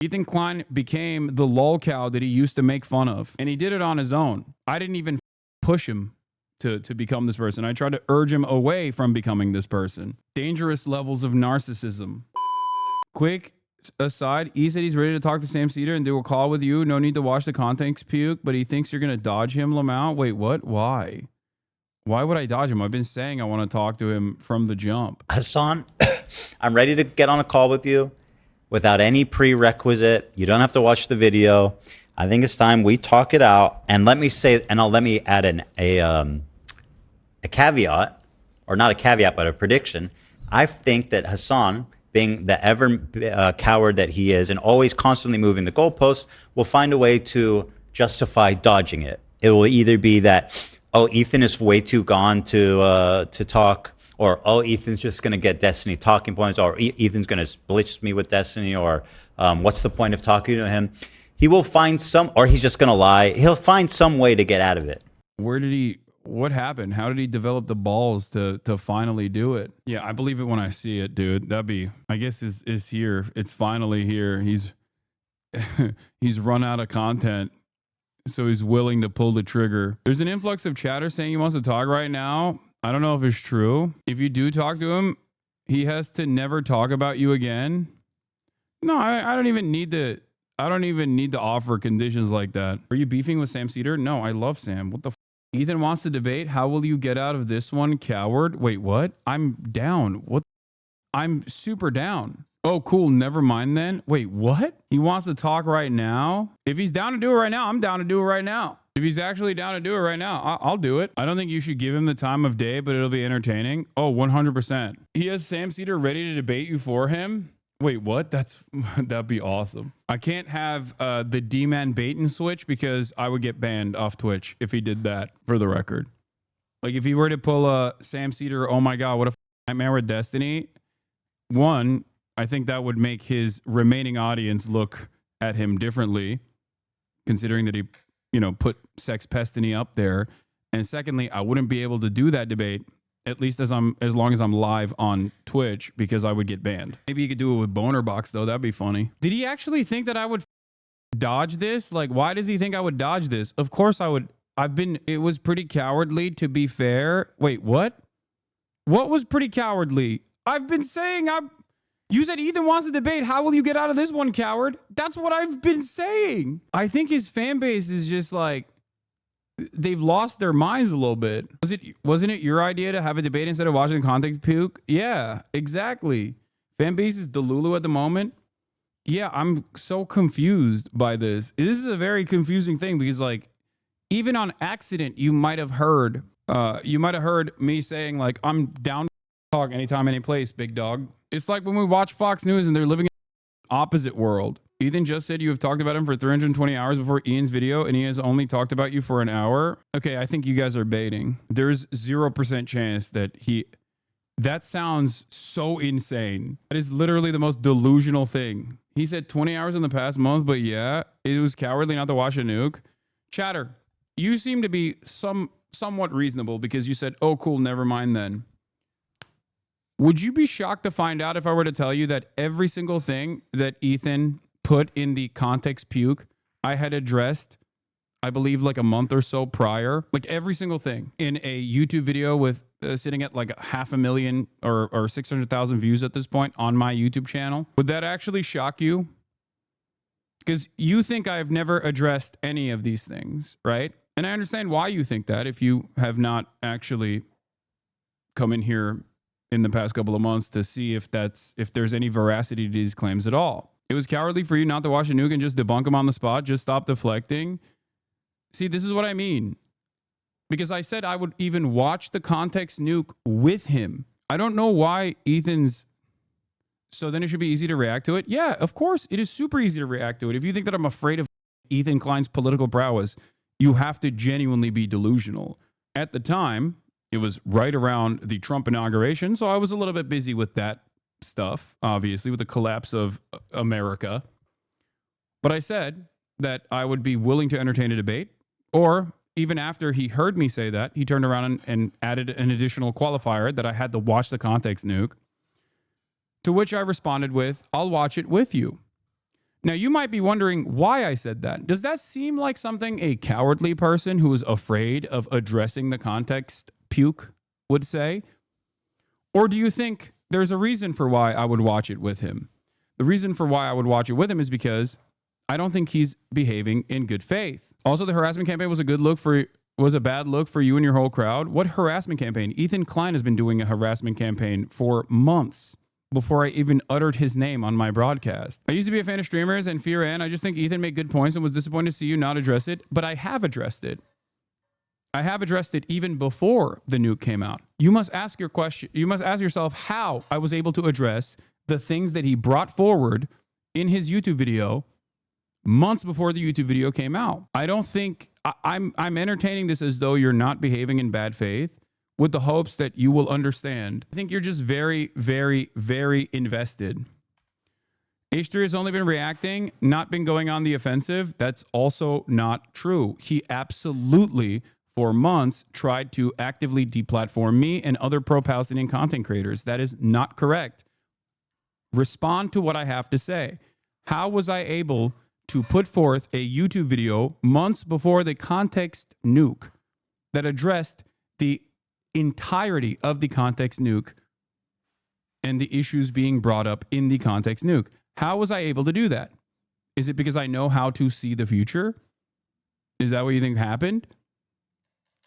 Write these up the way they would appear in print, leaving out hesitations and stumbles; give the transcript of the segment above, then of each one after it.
Ethan Klein became the lolcow that he used to make fun of, and he did it on his own. I didn't even push him to become this person. I tried to urge him away from becoming this person. Dangerous levels of narcissism. Quick aside, E said he's ready to talk to Sam Cedar and do a call with you. No need to watch the context puke, but he thinks you're going to dodge him, Lamau. Wait, what? Why? Why would I dodge him? I've been saying I want to talk to him from the jump. Hasan, I'm ready to get on a call with you without any prerequisite. You don't have to watch the video. I think it's time we talk it out. And let me say, and let me add a caveat, or not a caveat, but a prediction. I think that Hasan, being the ever coward that he is and always constantly moving the goalposts, will find a way to justify dodging it. It will either be that, oh, Ethan is way too gone to talk, or, oh, Ethan's just going to get Destiny talking points, or Ethan's going to blitz me with Destiny, or what's the point of talking to him? He will find some, or he's just going to lie. He'll find some way to get out of it. What happened? How did he develop the balls to finally do it? Yeah, I believe it when I see it, dude. That'd be, I guess is here. It's finally here. He's run out of content, so he's willing to pull the trigger. There's an influx of chatter saying he wants to talk right now. I don't know if it's true. If you do talk to him, he has to never talk about you again. No, I don't even need to. I don't even need to offer conditions like that. Are you beefing with Sam Cedar? No, I love Sam. What the f? Ethan wants to debate. How will you get out of this one, coward? Wait, what? I'm down. What? I'm super down. Oh, cool. Never mind then. Wait, what? He wants to talk right now? If he's down to do it right now, I'm down to do it right now. If he's actually down to do it right now, I'll do it. I don't think you should give him the time of day, but it'll be entertaining. Oh, 100%. He has Sam Cedar ready to debate you for him? Wait, what? That'd be awesome. I can't have the D-man bait and switch because I would get banned off Twitch if he did that, for the record. Like, if he were to pull a Sam Cedar, oh my God, what a nightmare with Destiny. One, I think that would make his remaining audience look at him differently, considering that he, put Sex Pestiny up there. And secondly, I wouldn't be able to do that debate, at least as long as I'm live on Twitch, because I would get banned. Maybe you could do it with Boner Box, though. That'd be funny. Did he actually think that I would dodge this? Like, why does he think I would dodge this? Of course I would. It was pretty cowardly, to be fair. Wait, what? What was pretty cowardly? I've been saying you said Ethan wants to debate. How will you get out of this one, coward? That's what I've been saying. I think his fan base is just like, they've lost their minds a little bit. Wasn't it your idea to have a debate instead of watching context puke? Yeah, exactly. Fan base is Delulu at the moment. Yeah, I'm so confused by this. This is a very confusing thing because, like, even on accident, you might have heard me saying, like, I'm down to talk anytime, any place, big dog. It's like when we watch Fox News and they're living in the opposite world. Ethan just said you have talked about him for 320 hours before Ian's video, and he has only talked about you for an hour. Okay, I think you guys are baiting. There's 0% chance that that sounds so insane. That is literally the most delusional thing. He said 20 hours in the past month, but yeah, it was cowardly not to watch a nuke. Chatter, you seem to be somewhat reasonable because you said, oh, cool, never mind then. Would you be shocked to find out if I were to tell you that every single thing that Ethan put in the context puke, I had addressed, I believe, like a month or so prior, like every single thing in a YouTube video with sitting at like 500,000 or 600,000 views at this point on my YouTube channel? Would that actually shock you? Because you think I've never addressed any of these things, right? And I understand why you think that if you have not actually come in here in the past couple of months to see if there's any veracity to these claims at all. It was cowardly for you not to watch a nuke and just debunk him on the spot. Just stop deflecting. See, this is what I mean. Because I said I would even watch the context nuke with him. I don't know why Ethan's... So then it should be easy to react to it? Yeah, of course. It is super easy to react to it. If you think that I'm afraid of Ethan Klein's political prowess, you have to genuinely be delusional. At the time, it was right around the Trump inauguration, so I was a little bit busy with that stuff, obviously, with the collapse of America. But I said that I would be willing to entertain a debate, or even after he heard me say that, he turned around and added an additional qualifier that I had to watch the context nuke, to which I responded with, I'll watch it with you. Now, you might be wondering why I said that. Does that seem like something a cowardly person who is afraid of addressing the context puke would say? Or do you think there's a reason for why I would watch it with him? The reason for why I would watch it with him is because I don't think he's behaving in good faith. Also, the harassment campaign was a bad look for you and your whole crowd. What harassment campaign? Ethan Klein has been doing a harassment campaign for months before I even uttered his name on my broadcast. I used to be a fan of streamers and Fear and I just think Ethan made good points and was disappointed to see you not address it, but I have addressed it. I have addressed it even before the nuke came out. You must ask yourself how I was able to address the things that he brought forward in his YouTube video months before the YouTube video came out. I don't think I'm entertaining this as though you're not behaving in bad faith with the hopes that you will understand. I think you're just very, very, very invested. H3 has only been reacting, not been going on the offensive. That's also not true. He absolutely, for months, tried to actively deplatform me and other pro-Palestinian content creators. That is not correct. Respond to what I have to say. How was I able to put forth a YouTube video months before the context nuke that addressed the entirety of the context nuke and the issues being brought up in the context nuke? How was I able to do that? Is it because I know how to see the future? Is that what you think happened?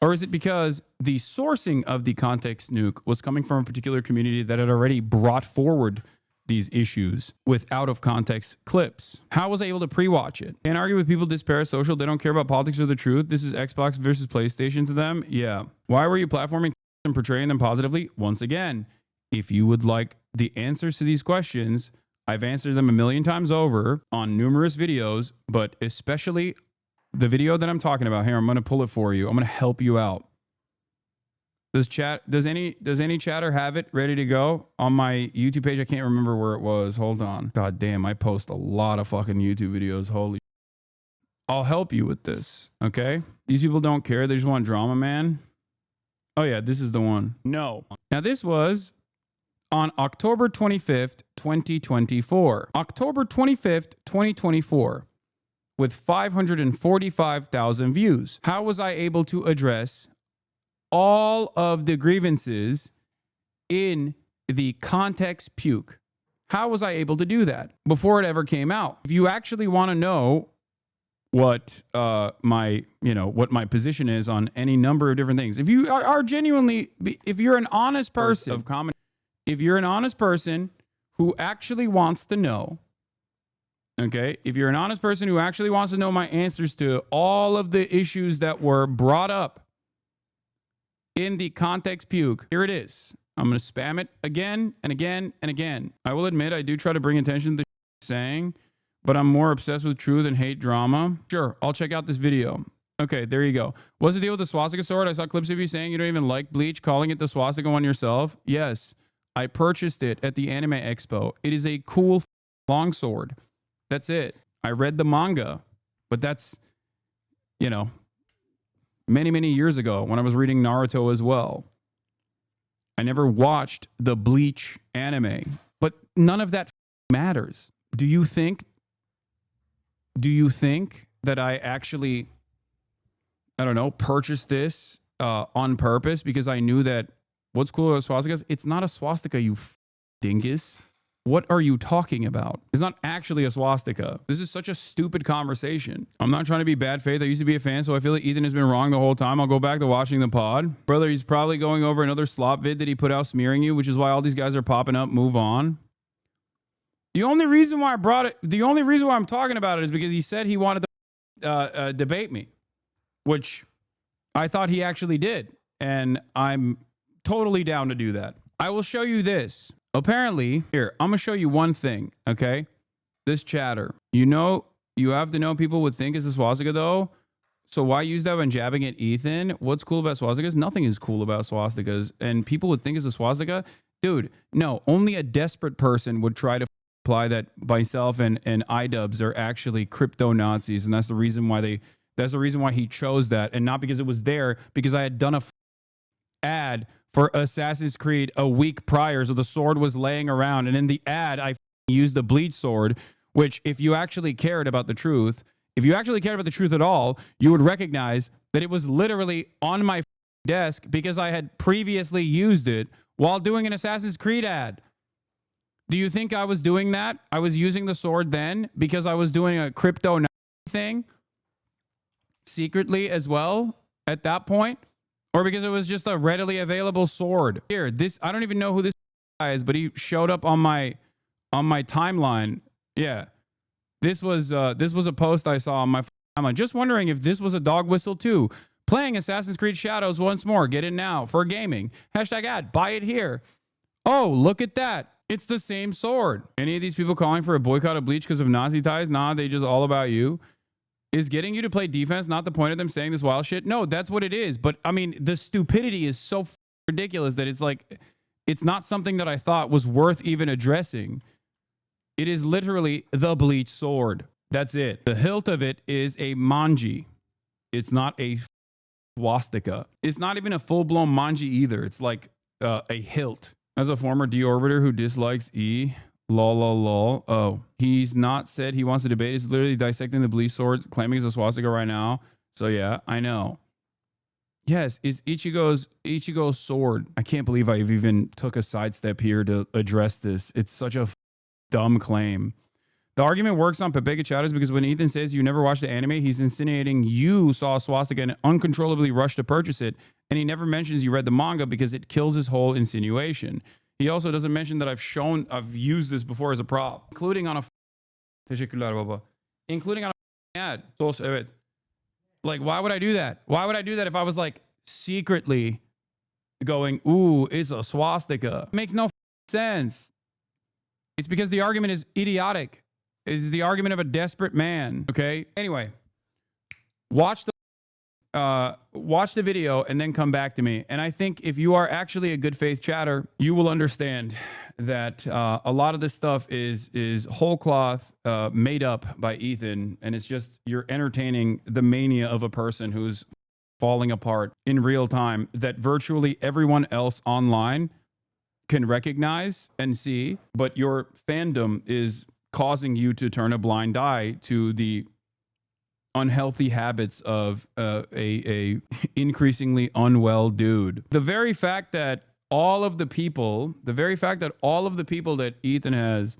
Or is it because the sourcing of the context nuke was coming from a particular community that had already brought forward these issues with out of context clips? How was I able to pre-watch it? Can't argue with people this parasocial. They don't care about politics or the truth. This is Xbox versus PlayStation to them. Yeah. Why were you platforming and portraying them positively? Once again, if you would like the answers to these questions, I've answered them a million times over on numerous videos, but especially the video that I'm talking about here. I'm going to pull it for you. I'm going to help you out. Does any chatter have it ready to go on my YouTube page? I can't remember where it was. Hold on. God damn, I post a lot of fucking YouTube videos. Holy. I'll help you with this. Okay. These people don't care. They just want drama, man. Oh yeah, this is the one. No. Now this was on October 25th, 2024. October 25th, 2024. With 545,000 views. How was I able to address all of the grievances in the context puke? How was I able to do that before it ever came out? If you actually want to know what my position is on any number of different things, if you are genuinely, if you're an honest person of comment, if you're an honest person who actually wants to know, okay, if you're an honest person who actually wants to know my answers to all of the issues that were brought up in the context puke, here it is. I'm going to spam it again and again and again. I will admit I do try to bring attention to the saying, but I'm more obsessed with truth and hate drama. Sure, I'll check out this video. Okay, there you go. What's the deal with the swastika sword? I saw clips of you saying you don't even like bleach, calling it the swastika one yourself. Yes, I purchased it at the Anime Expo. It is a cool long sword. That's it. I read the manga, but that's, many, many years ago when I was reading Naruto as well. I never watched the Bleach anime, but none of that matters. Do you think that I actually, purchased this on purpose because I knew that what's cool about swastikas? It's not a swastika, you dingus. What are you talking about? It's not actually a swastika. This is such a stupid conversation. I'm not trying to be bad faith. I used to be a fan, so I feel like Ethan has been wrong the whole time. I'll go back to watching the pod. Brother, he's probably going over another slop vid that he put out smearing you, which is why all these guys are popping up. Move on. The only reason why I'm talking about it is because he said he wanted to debate me, which I thought he actually did. And I'm totally down to do that. I will show you this. Apparently, here, I'm going to show you one thing, okay? This chatter. You have to know people would think it's a swastika, though. So why use that when jabbing at Ethan? What's cool about swastikas? Nothing is cool about swastikas. And people would think it's a swastika? Dude, no. Only a desperate person would try to imply that myself and iDubbbz are actually crypto-Nazis. And that's the reason why he chose that. And not because it was there, because I had done a ad for Assassin's Creed a week prior, so the sword was laying around. And in the ad, I used the bleach sword, which if you actually cared about the truth, if you actually cared about the truth at all, you would recognize that it was literally on my desk because I had previously used it while doing an Assassin's Creed ad. Do you think I was doing that? I was using the sword then because I was doing a crypto thing secretly as well at that point, or because it was just a readily available sword. Here, this, I don't even know who this guy is, but he showed up on my timeline. Yeah. This was a post I saw on my timeline. Just wondering if this was a dog whistle too. Playing Assassin's Creed Shadows once more. Get it now for gaming. Hashtag ad. Buy it here. Oh, look at that. It's the same sword. Any of these people calling for a boycott of Bleach because of Nazi ties? Nah, they just all about you. Is getting you to play defense not the point of them saying this wild shit? No, that's what it is. But I mean, the stupidity is so ridiculous that it's like, it's not something that I thought was worth even addressing. It is literally the Bleach sword. That's it. The hilt of it is a manji. It's not a swastika. It's not even a full-blown manji either. It's like a hilt. As a former deorbiter who dislikes E, lol. Oh, he's not said he wants to debate. He's literally dissecting the Bleach sword, claiming it's a swastika right now. So yeah, I know. Yes, is Ichigo's sword. I can't believe I've even took a sidestep here to address this. It's such a dumb claim. The argument works on Pepega chatters because when Ethan says you never watched the anime, he's insinuating you saw a swastika and uncontrollably rushed to purchase it, and he never mentions you read the manga because it kills his whole insinuation. He also doesn't mention that I've used this before as a prop, including on a ad. Like, why would I do that? Why would I do that if I was like secretly going, ooh, it's a swastika? It makes no sense. It's because the argument is idiotic. It's the argument of a desperate man. Okay. Anyway, watch the video and then come back to me. And I think if you are actually a good faith chatter, you will understand that a lot of this stuff is whole cloth made up by Ethan, and it's just you're entertaining the mania of a person who's falling apart in real time that virtually everyone else online can recognize and see, but your fandom is causing you to turn a blind eye to the unhealthy habits of a increasingly unwell dude. The very fact that all of the people that Ethan has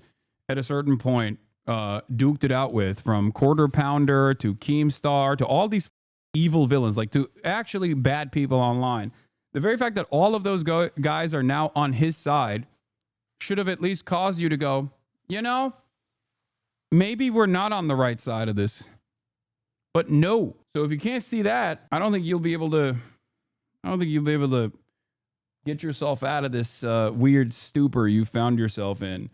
at a certain point duked it out with, from Quarter Pounder to Keemstar to all these evil villains, like to actually bad people online, the very fact that all of those guys are now on his side should have at least caused you to go, you know, maybe we're not on the right side of this. But no. So if you can't see that, I don't think you'll be able to get yourself out of this weird stupor you found yourself in.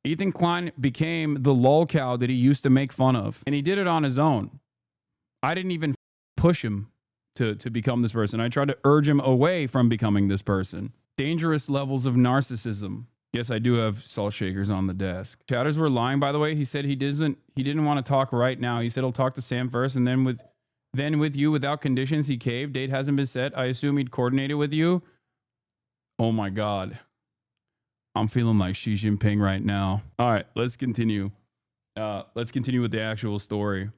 Ethan Klein became the lolcow that he used to make fun of, and he did it on his own. I didn't even push him to become this person. I tried to urge him away from becoming this person. Dangerous levels of narcissism. Yes, I do have salt shakers on the desk. Chatters were lying, by the way. He said he didn't want to talk right now. He said he'll talk to Sam first, and then with you without conditions. He caved. Date hasn't been set. I assume he'd coordinated with you. Oh my God. I'm feeling like Xi Jinping right now. All right, let's continue. Let's continue with the actual story.